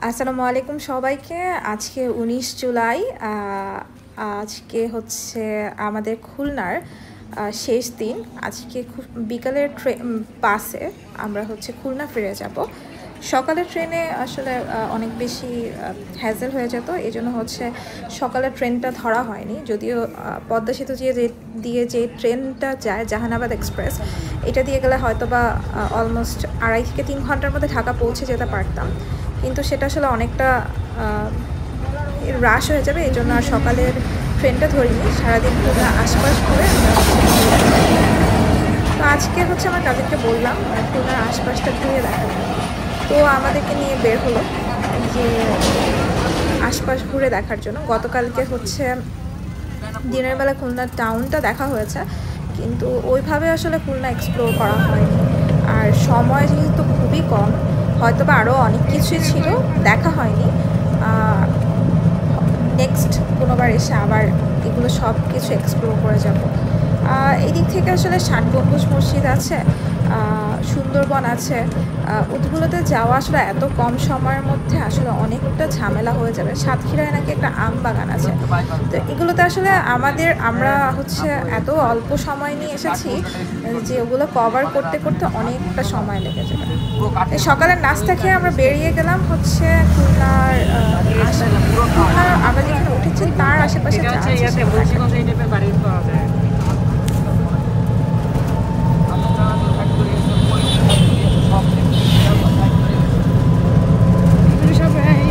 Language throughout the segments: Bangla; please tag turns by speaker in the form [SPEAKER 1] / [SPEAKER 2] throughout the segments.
[SPEAKER 1] আসসালামু আলাইকুম সবাইকে। আজকে 19 জুলাই। আজকে হচ্ছে আমাদের খুলনার শেষ দিন। আজকে বিকালের বাসে আমরা হচ্ছে খুলনা ফিরে যাব। সকালের ট্রেনে আসলে অনেক বেশি হ্যাজেল হয়ে যেত, এই জন্য হচ্ছে সকালের ট্রেনটা ধরা হয়নি। যদিও পদ্মা সেতু দিয়ে যে ট্রেনটা যায় জাহানাবাদ এক্সপ্রেস, এটা দিয়ে গেলে হয়তো বা অলমোস্ট 2.5 থেকে 3 ঘন্টার মধ্যে ঢাকা পৌঁছে যেতে পারতাম, কিন্তু সেটা আসলে অনেকটা রাশ হয়ে যাবে, এই জন্য আর সকালের ট্রেনটা ধরিনি। সারাদিন খুলনা আশপাশ ঘুরে তো আজকে হচ্ছে আমার কাজিনকে বললাম খুলনার আশপাশটা ঘুরে দেখাবো, তো আমাদেরকে নিয়ে বের হলো যে আশপাশ ঘুরে দেখার জন্য। গতকালকে হচ্ছে দিনের বেলা খুলনার টাউনটা দেখা হয়েছে, কিন্তু ওইভাবে আসলে খুলনা এক্সপ্লোর করা হয়নি। আর সময় যেহেতু খুবই কম, হয়তো বা আরও অনেক কিছুই ছিল দেখা হয়নি। নেক্সট কোনোবার এসে আবার এগুলো সব কিছু এক্সপ্লোর করে যাব। এই দিক থেকে আসলে 60 গম্বুজ মসজিদ আছে, সুন্দরবন আছে। ওগুলোতে যাওয়া আসলে এত কম সময়ের মধ্যে আসলে অনেকটা ঝামেলা হয়ে যাবে। সাতক্ষীরায় নাকি একটা আম বাগান আছে, তো এগুলোতে আসলে আমরা হচ্ছে এত অল্প সময় নিয়ে এসেছি যে ওগুলো কভার করতে করতে অনেকটা সময় লেগে যাবে। সকালের নাস্তা খেয়ে আমরা বেরিয়ে গেলাম হচ্ছে খুলনার আমরা যেখানে উঠেছি তার আশেপাশে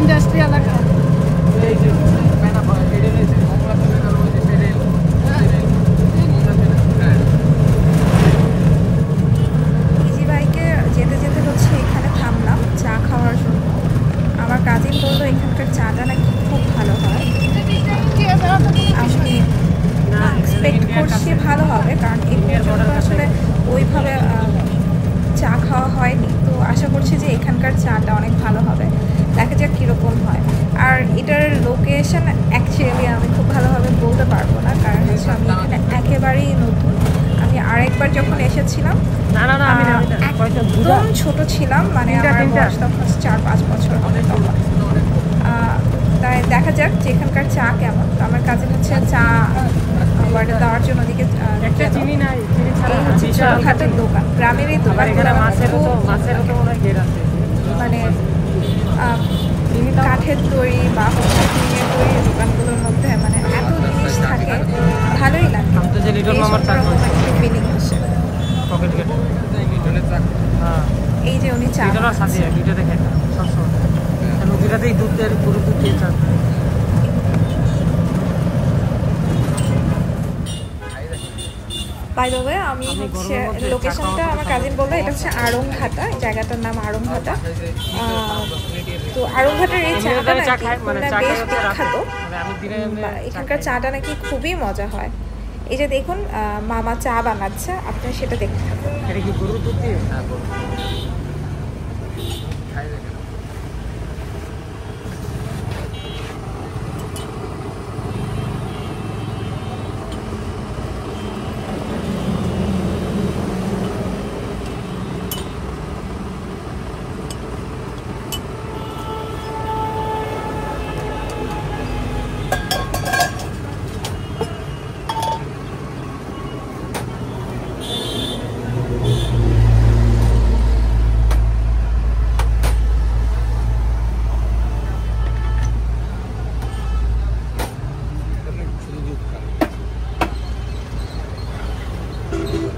[SPEAKER 2] ইন্ডাস্ট্রি এলাকা।
[SPEAKER 1] ইজি বাইকে যেতে যেতে হচ্ছে এখানে থামলাম চা খাওয়ার জন্য। আমার কাজিন বললো এখানকার চাটা নাকি খুব ভালো হয়। আমি এক্সপেক্ট করছি ভালো হবে, কারণ এই পর্যন্ত আসলে ওইভাবে চা খাওয়া হয়নি, তো আশা করছি যে এখানকার চাটা অনেক ভালো হবে। দেখা যাক কীরকম হয়। আর এটার লোকেশন অ্যাকচুয়ালি আমি খুব ভালোভাবে বলতে পারবো না, কারণ হচ্ছে আমি এখানে একেবারেই নতুন। আমি আরেকবার যখন এসেছিলাম একদম ছোট ছিলাম, মানে আমার বয়স তখন 4-5 বছর হবে তখন। তাই দেখা যাক যে এখানকার চা কেমন। তো আমার কাছে হচ্ছে চা অর্ডার দেওয়ার জন্য ওদিকে হচ্ছে ছোটখাটো দোকান, গ্রামের এই দোকান মানে কাঠের তৈরি বা হচ্ছে টিনের তৈরি দোকানগুলোর মধ্যে মানে এত জিনিস থাকে, ভালোই লাগে, ফিলিং আসে। এই যে উনি চা বাই দ্য ওয়ে, আমি হচ্ছে লোকেশনটা আমার কাজিন বললো এটা হচ্ছে আড়ংঘাটা, জায়গাটার নাম আড়ংঘাটা। তো আড়ংঘাটার এই চাটা নাকি বেশ বিখ্যাত, এখানকার চাটা নাকি খুবই মজা হয়। এই যে দেখুন মামা চা বানাচ্ছে, আপনি সেটা দেখতে থাকুন।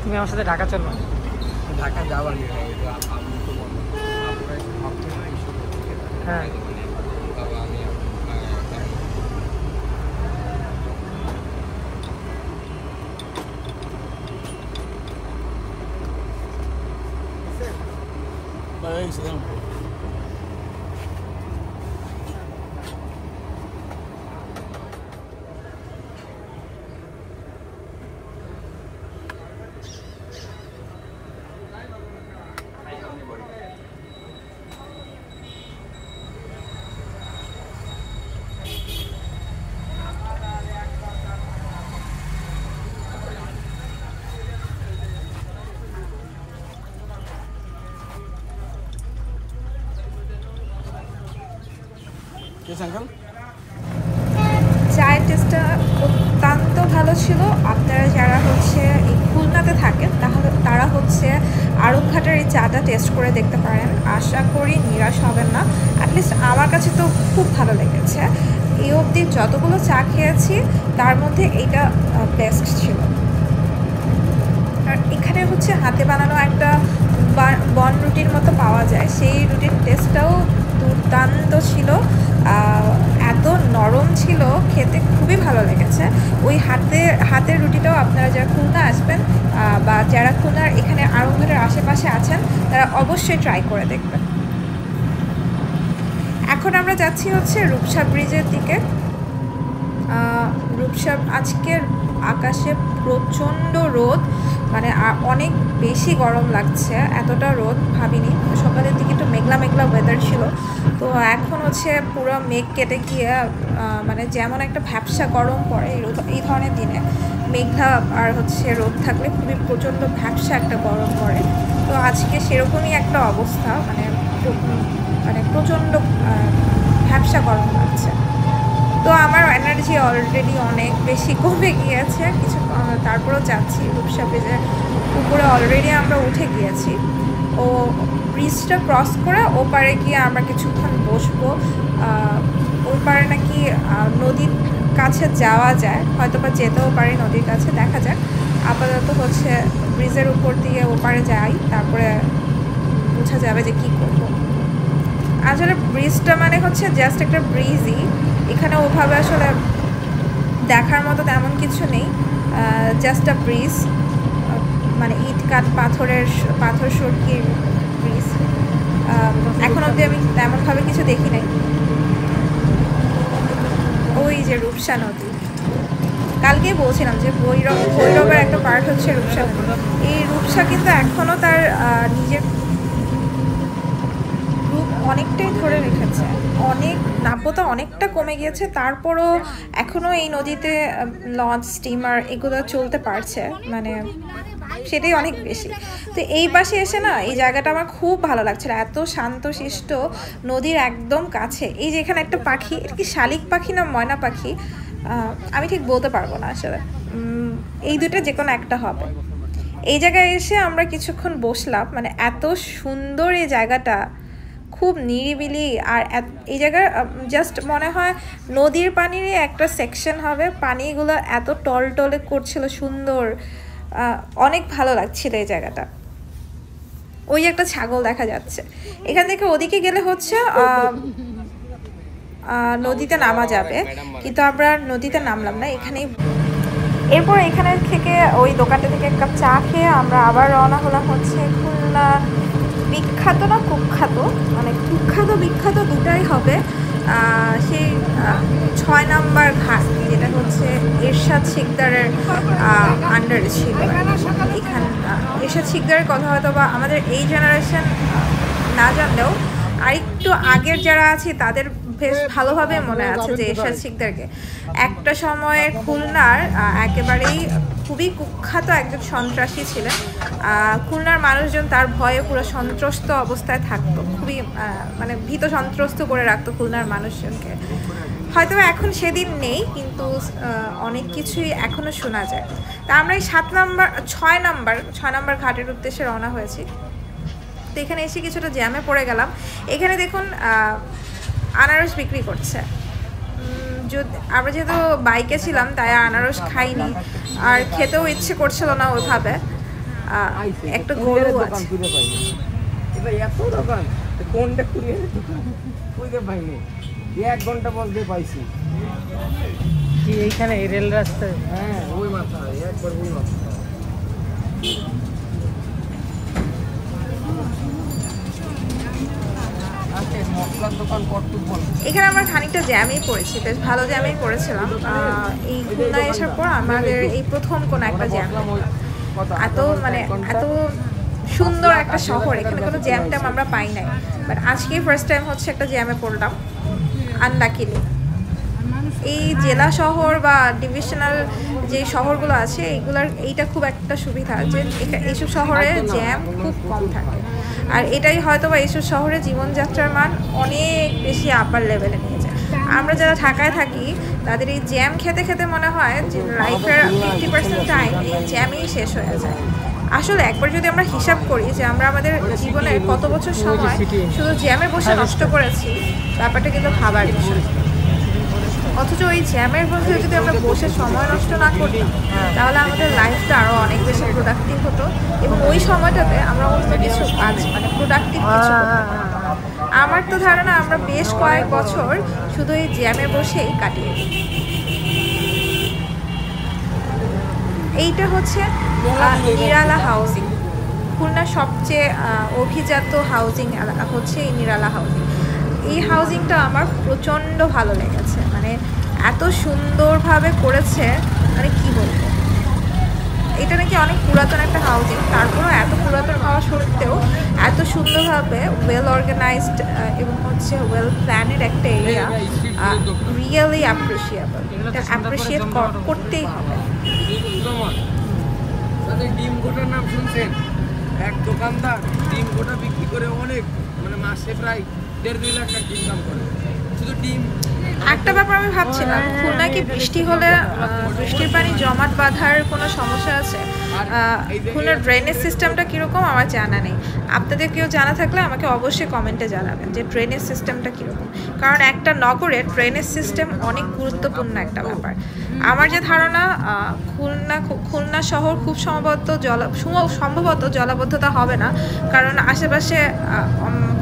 [SPEAKER 2] তুমি আমার সাথে ঢাকা চলবা?
[SPEAKER 3] ঢাকা যাওয়ার
[SPEAKER 2] হ্যাঁ,
[SPEAKER 1] চায়ের টেস্টটা অত্যন্ত ভালো ছিল। আপনারা যারা হচ্ছে এই খুলনাতে থাকেন তাহলে তারা হচ্ছে আরবঘাটের এই চাটা টেস্ট করে দেখতে পারেন। আশা করি নিরাশ হবেন না। অ্যাটলিস্ট আমার কাছে তো খুব ভালো লেগেছে। এই অবধি যতগুলো চা খেয়েছি তার মধ্যে এইটা বেস্ট ছিল। আর এখানে হচ্ছে হাতে বানানো একটা বন রুটির মতো পাওয়া যায়, সেই রুটির টেস্টটাও দুর্দান্ত ছিল। এত নরম ছিল, খেতে খুবই ভালো লেগেছে। ওই হাতের রুটিটাও আপনারা যারা খুলনা আসবেন বা যারা খুলনার এখানে আরবঘাটের আশেপাশে আছেন তারা অবশ্যই ট্রাই করে দেখবেন। এখন আমরা যাচ্ছি হচ্ছে রূপসা ব্রিজের দিকে। রূপসা আজকের আকাশে প্রচণ্ড রোদ, মানে অনেক বেশি গরম লাগছে। এতটা রোদ ভাবিনি। সকালের দিকে একটু মেঘলা মেঘলা ওয়েদার ছিল, তো এখন হচ্ছে পুরো মেঘ কেটে গিয়ে মানে যেমন একটা ভ্যাপসা গরম পড়ে এই ধরনের দিনে মেঘলা আর হচ্ছে রোদ থাকলে খুবই প্রচণ্ড ভ্যাপসা একটা গরম পড়ে। তো আজকে সেরকমই একটা অবস্থা, মানে প্রচণ্ড ভ্যাপসা গরম লাগছে। তো আমার এনার্জি অলরেডি অনেক বেশি কমে গিয়েছে কিছু, তারপরেও যাচ্ছি রূপসা ব্রিজের উপরে। অলরেডি আমরা উঠে গিয়েছি। ও ব্রিজটা ক্রস করে ওপারে গিয়ে আমরা কিছুক্ষণ বসবো। ওই পারে নাকি নদীর কাছে যাওয়া যায়, হয়তো বা যেতেও পারি নদীর কাছে, দেখা যাক। আপাতত হচ্ছে ব্রিজের উপর দিয়ে ওপারে যাই, তারপরে বোঝা যাবে যে কী করবো। আসলে ব্রিজটা মানে হচ্ছে জাস্ট একটা ব্রিজই, এখানে ওভাবে আসলে দেখার মতো তেমন কিছু নেই। জাস্ট আ ব্রিজ, মানে ইট কাঠ পাথর সরকির ব্রিজ। এখন অবধি আমি তেমনভাবে কিছু দেখি নাই। ওই যে রূপসা নদী, কালকেই বলছিলাম যে ভৈরবের একটা পার্ট হচ্ছে রূপসা। এই রূপসা কিন্তু এখনও তার নিজের অনেকটাই ধরে রেখেছে, অনেক নাব্যতা অনেকটা কমে গিয়েছে, তারপরও এখনও এই নদীতে লঞ্চ স্টিমার এগুলো চলতে পারছে, মানে সেটাই অনেক বেশি। তো এই পাশে এসে না এই জায়গাটা আমার খুব ভালো লাগছিল, এত শান্তশিষ্ট, নদীর একদম কাছে। এই যে এখানে একটা পাখি, এটা কি শালিক পাখি না ময়না পাখি আমি ঠিক বলতে পারবো না আসলে, এই দুটো যে কোনো একটা হবে। এই জায়গায় এসে আমরা কিছুক্ষণ বসলাম, মানে এত সুন্দর এই জায়গাটা, খুব নিরিবিলি। আর এই জায়গার জাস্ট মনে হয় নদীর পানিরই একটা সেকশন হবে, পানিগুলো এত টলটলে করছিল, সুন্দর, অনেক ভালো লাগছিল এই জায়গাটা। ওই একটা ছাগল দেখা যাচ্ছে, এখান থেকে ওদিকে গেলে হচ্ছে নদীতে নামা যাবে, কিন্তু আমরা নদীতে নামলাম না, এখানেই। এরপর এখানে থেকে ওই দোকানটা থেকে এক কাপ চা খেয়ে আমরা আবার রওনা হলাম হচ্ছে খুলনা বিখ্যাত না কুখ্যাত, মানে কুখ্যাত বিখ্যাত দুটাই হবে, সেই 6 নম্বর ঘাট, যেটা হচ্ছে এরশাদ শিকদারের আন্ডারে ছিল। এখানে এরশাদ শিকদারের কথা হয়তো বা আমাদের এই জেনারেশন না জানলেও আরেকটু আগের যারা আছে তাদের বেশ ভালোভাবে মনে আছে যে এরশাদ শিকদারকে একটা সময়ে খুলনার একেবারেই খুবই কুখ্যাত একজন সন্ত্রাসী ছিলেন। খুলনার মানুষজন তার ভয়ে পুরো সন্ত্রস্ত অবস্থায় থাকতো, খুবই মানে ভীত সন্ত্রস্ত করে রাখতো খুলনার মানুষজনকে। হয়তো এখন সেদিন নেই, কিন্তু অনেক কিছুই এখনও শোনা যায়। তা আমরা এই 6 নম্বর ঘাটের উদ্দেশ্যে রওনা হয়েছি। তো এখানে এসে কিছুটা জ্যামে পড়ে গেলাম। এখানে দেখুন আনারস বিক্রি করছে। আমরা যেহেতু বাইকে ছিলাম তাই আনারস খাইনি, আর খেতেও ইচ্ছে করছিল না ওইভাবে। একটা গরু আছে,
[SPEAKER 3] এক ঘন্টা বলতে পাইছি
[SPEAKER 2] কি এইখানে রেল রাস্তায়?
[SPEAKER 3] হ্যাঁ ওই মাথা একবার ওই মাথা।
[SPEAKER 1] এখানে আমরা খানিকটা জ্যামেই পড়েছি, বেশ ভালো জ্যামেই পড়েছিলাম। এই খুলনায় আসার পর আমাদের এই প্রথম কোনো একটা জ্যাম, এত সুন্দর একটা শহর, এখানে কোনো জ্যাম ট্যাম আমরা পাই নাই, বাট আজকেই ফার্স্ট টাইম হচ্ছে একটা জ্যামে পড়লাম আনলাকিলি। এই জেলা শহর বা ডিভিশনাল যে শহরগুলো আছে এইটা খুব একটা সুবিধা যে এইসব শহরে জ্যাম খুব কম থাকে, আর এটাই হয়তো বা এইসব শহরে জীবনযাত্রার মান অনেক বেশি আপার লেভেলে নিয়ে যায়। আমরা যারা ঢাকায় থাকি তাদের এই জ্যাম খেতে খেতে মনে হয় যে লাইফের 50% টাইম এই জ্যামেই শেষ হয়ে যায়। আসলে একবার যদি আমরা হিসাব করি যে আমরা আমাদের জীবনের কত বছর সময় শুধু জ্যামে বসে নষ্ট করেছি, ব্যাপারটা কিন্তু ভাবার বিষয়। অথচ ওই জ্যামের মধ্যে যদি আমরা বসে সময় নষ্ট না করতাম তাহলে আমাদের লাইফটা আরও অনেক বেশি প্রোডাক্টিভ হতো এবং ওই সময়টাতে আমরা অন্য কিছু কাজ মানে প্রোডাক্টিভ কিছু করতাম। আমার তো ধারণা আমরা বেশ কয়েক বছর শুধু এই জ্যামে বসেই কাটিয়ে দিই। এইটা হচ্ছে নিরালা হাউজিং। খুলনার সবচেয়ে অভিজাত হাউজিং হচ্ছে এই নিরালা হাউজিং। এই হাউজিংটা আমার প্রচণ্ড ভালো লেগেছে, মানে এত সুন্দরভাবে করেছে, মানে কি বলবো। এটা নাকি অনেক পুরাতন একটা হাউজিং, তারপরেও এত পুরাতন হওয়া সত্ত্বেও এত সুন্দরভাবে ওয়েল অর্গানাইজড এবং হচ্ছে ওয়েল প্ল্যানেড একটা এরিয়া, রিয়েলি অ্যাপ্রিসিয়েবল। এটা অ্যাপ্রিসিয়েট করতেই হবে।
[SPEAKER 3] ডিম গোটার নাম শুনছেন? এক দোকানদার ডিম গোটা বিক্রি করে অনেক, মানে মাসে প্রায় 1.5-2 লাখ টাকা ইনকাম করে শুধু ডিম।
[SPEAKER 1] একটা ব্যাপার আমি ভাবছিলাম, খুলনায় কি বৃষ্টি হলে বৃষ্টির পানি জমাট বাঁধার কোনো সমস্যা আছে? খুলনার ড্রেনেজ সিস্টেমটা কীরকম আমার জানা নেই। আপনাদের কেউ জানা থাকলে আমাকে অবশ্যই কমেন্টে জানাবেন যে ড্রেনেজ সিস্টেমটা কীরকম, কারণ একটা নগরের ড্রেনেজ সিস্টেম অনেক গুরুত্বপূর্ণ একটা ব্যাপার। আমার যে ধারণা, খুলনা শহর খুব সম্ভবত জলাবদ্ধতা হবে না, কারণ আশেপাশে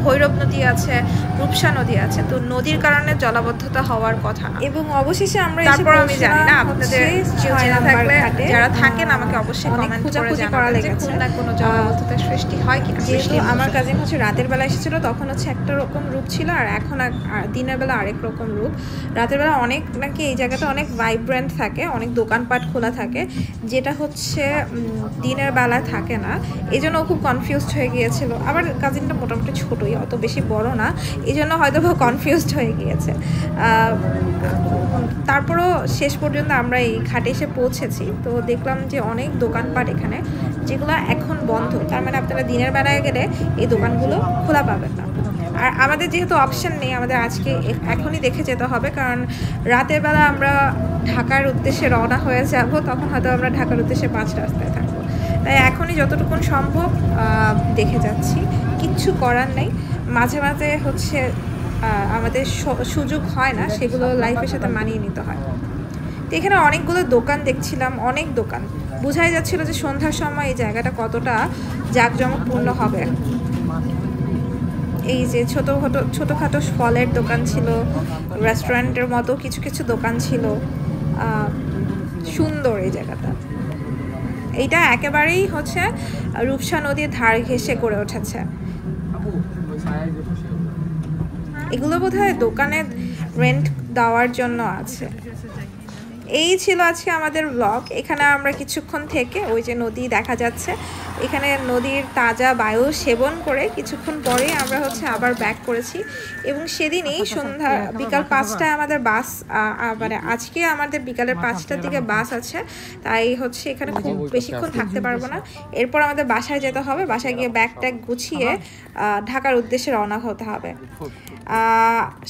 [SPEAKER 1] ভৈরব নদী আছে, রূপসা নদী আছে, তো নদীর কারণে জলাবদ্ধতা হওয়ার কথা না। এবং অবশেষে আমরা তারপর আমি জানি না, আপনাদের জেনে থাকলে যারা থাকেন আমাকে অবশ্যই কমেন্ট করে জানাবেন যে খুলনায় কোনো জলাবদ্ধতার সৃষ্টি হয় কিনা। যেহেতু আমার কাজিন হচ্ছে রাতের বেলা এসেছিল, তখন হচ্ছে একটা রকম রূপ ছিল, আর এখন দিনের বেলা আরেক রকম রূপ। রাতের বেলা অনেক নাকি এই জায়গাটা অনেক ভাইব্রেন্ট থাকে, অনেক দোকানপাট খোলা থাকে, যেটা হচ্ছে দিনের বেলা থাকে না। এই জন্য খুব কনফিউজড হয়ে গিয়েছিল। আমার কাজিনটা মোটামুটি ছোটোই, অত বেশি বড় না, এই জন্য হয়তো কনফিউজড হয়ে গিয়েছে। তারপরও শেষ পর্যন্ত আমরা এই ঘাটে এসে পৌঁছেছি, তো দেখলাম যে অনেক দোকানপাট এখানে যেগুলো এখন বন্ধ, তার মানে আপনারা দিনের বেলায় গেলে এই দোকানগুলো খোলা পাবেন না। আর আমাদের যেহেতু অপশন নেই, আমাদের আজকে এখনই দেখে যেতে হবে, কারণ রাতের বেলা আমরা ঢাকার উদ্দেশ্যে রওনা হয়ে যাব, তখন হয়তো আমরা ঢাকার উদ্দেশ্যে 5 রাস্তায় থাকবো। তাই এখনই যতটুকু সম্ভব দেখে যাচ্ছি, কিচ্ছু করার নেই। মাঝে মাঝে হচ্ছে আমাদের সুযোগ হয় না, সেগুলো লাইফের সাথে মানিয়ে নিতে হয়। তো এখানে অনেকগুলো দোকান দেখছিলাম, অনেক দোকান, বোঝাই যাচ্ছিল যে সন্ধ্যার সময় এই জায়গাটা কতটা জাঁকজমকপূর্ণ হবে। এই যে ছোটোখাটো ফলের দোকান ছিল, রেস্টুরেন্টের মতো কিছু কিছু দোকান ছিল, সুন্দর এই জায়গাটা। এইটা একেবারেই হচ্ছে রূপসা নদীর ধার ঘেঁষে গড়ে উঠেছে। এগুলো বোধহয় দোকানে রেন্ট দেওয়ার জন্য আছে। এই ছিল আজকে আমাদের ব্লগ। এখানে আমরা কিছুক্ষণ থেকে ওই যে নদী দেখা যাচ্ছে, এখানে নদীর তাজা বায়ু সেবন করে কিছুক্ষণ পরে আমরা হচ্ছে আবার ব্যাক করেছি। এবং সেদিনই বিকাল 5টায় আমাদের বাস, মানে আজকে আমাদের বিকালের 5টার দিকে বাস আছে, তাই হচ্ছে এখানে খুব বেশিক্ষণ থাকতে পারবো না। এরপর আমাদের বাসায় যেতে হবে, বাসায় গিয়ে ব্যাগ ট্যাগ গুছিয়ে ঢাকার উদ্দেশ্যে রওনা হতে হবে।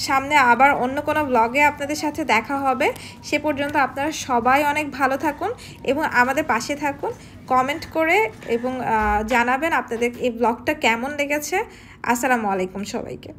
[SPEAKER 1] সামনে আবার অন্য কোনো ব্লগে আপনাদের সাথে দেখা হবে। সে পর্যন্ত আপনারা সবাই অনেক ভালো থাকুন এবং আমাদের পাশে থাকুন। কমেন্ট করে এবং জানাবেন আপনাদের এই ব্লগটা কেমন লেগেছে। আসসালামু আলাইকুম সবাইকে।